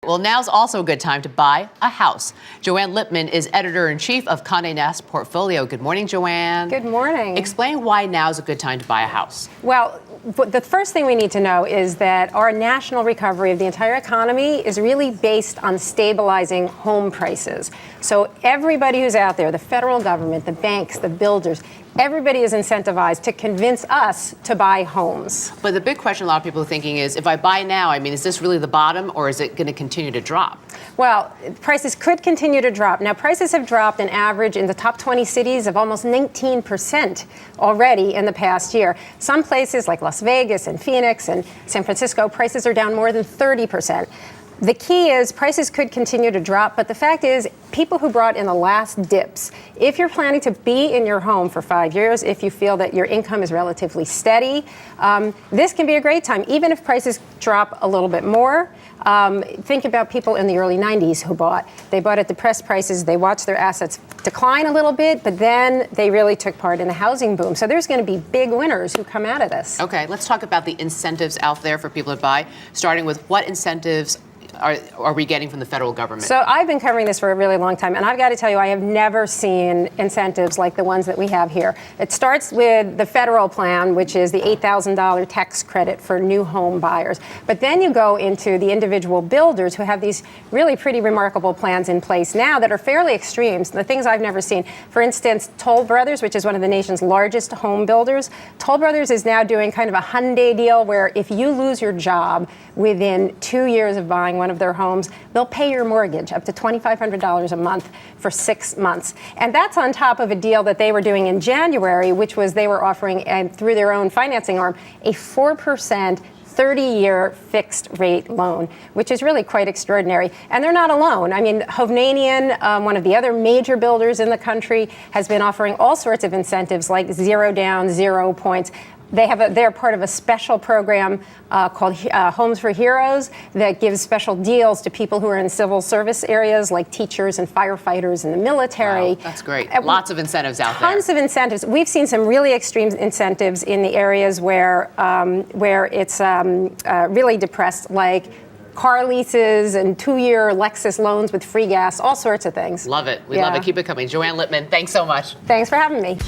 Well, now's also a good time to buy a house. Joanne Lipman is editor-in-chief of Conde Naste Portfolio. Good morning, Joanne. Good morning. Explain why now's a good time to buy a house. Well, the first thing we need to know is that our national recovery of the entire economy is really based on stabilizing home prices. So everybody who's out there, the federal government, the banks, the builders, everybody is incentivized to convince us to buy homes. But the big question a lot of people are thinking is, if I buy now, is this really the bottom, or is it going to continue to drop? Well, prices could continue to drop. Now, prices have dropped an average in the top 20 cities of almost 19% already in the past year. Some places like Las Vegas and Phoenix and San Francisco, prices are down more than 30%. The key is prices could continue to drop, but the fact is people who brought in the last dips, if you're planning to be in your home for 5 years, if you feel that your income is relatively steady, this can be a great time, even if prices drop a little bit more. Think about people in the early 90s who bought. They bought at depressed prices. They watched their assets decline a little bit, but then they really took part in the housing boom. So there's going to be big winners who come out of this. Okay, let's talk about the incentives out there for people to buy, starting with what incentives are we getting from the federal government? So I've been covering this for a really long time, and I've got to tell you, I have never seen incentives like the ones that we have here. It starts with the federal plan, which is the $8,000 tax credit for new home buyers. But then you go into the individual builders who have these really pretty remarkable plans in place now that are fairly extreme, the things I've never seen. For instance, Toll Brothers, which is one of the nation's largest home builders, Toll Brothers is now doing kind of a Hyundai deal where if you lose your job within 2 years of buying one of their homes, they'll pay your mortgage up to $2,500 a month for 6 months. And that's on top of a deal that they were doing in January, which was they were offering, and through their own financing arm, a 4% 30-year fixed rate loan, which is really quite extraordinary. And they're not alone. Hovnanian, one of the other major builders in the country, has been offering all sorts of incentives like 0 down, 0 points. They're part of a special program called Homes for Heroes that gives special deals to people who are in civil service areas like teachers and firefighters and the military. Wow, that's great. Lots of incentives out there. Tons of incentives. We've seen some really extreme incentives in the areas where it's really depressed, like car leases and 2-year Lexus loans with free gas, all sorts of things. Love it. We love it. Keep it coming. Joanne Lipman, thanks so much. Thanks for having me.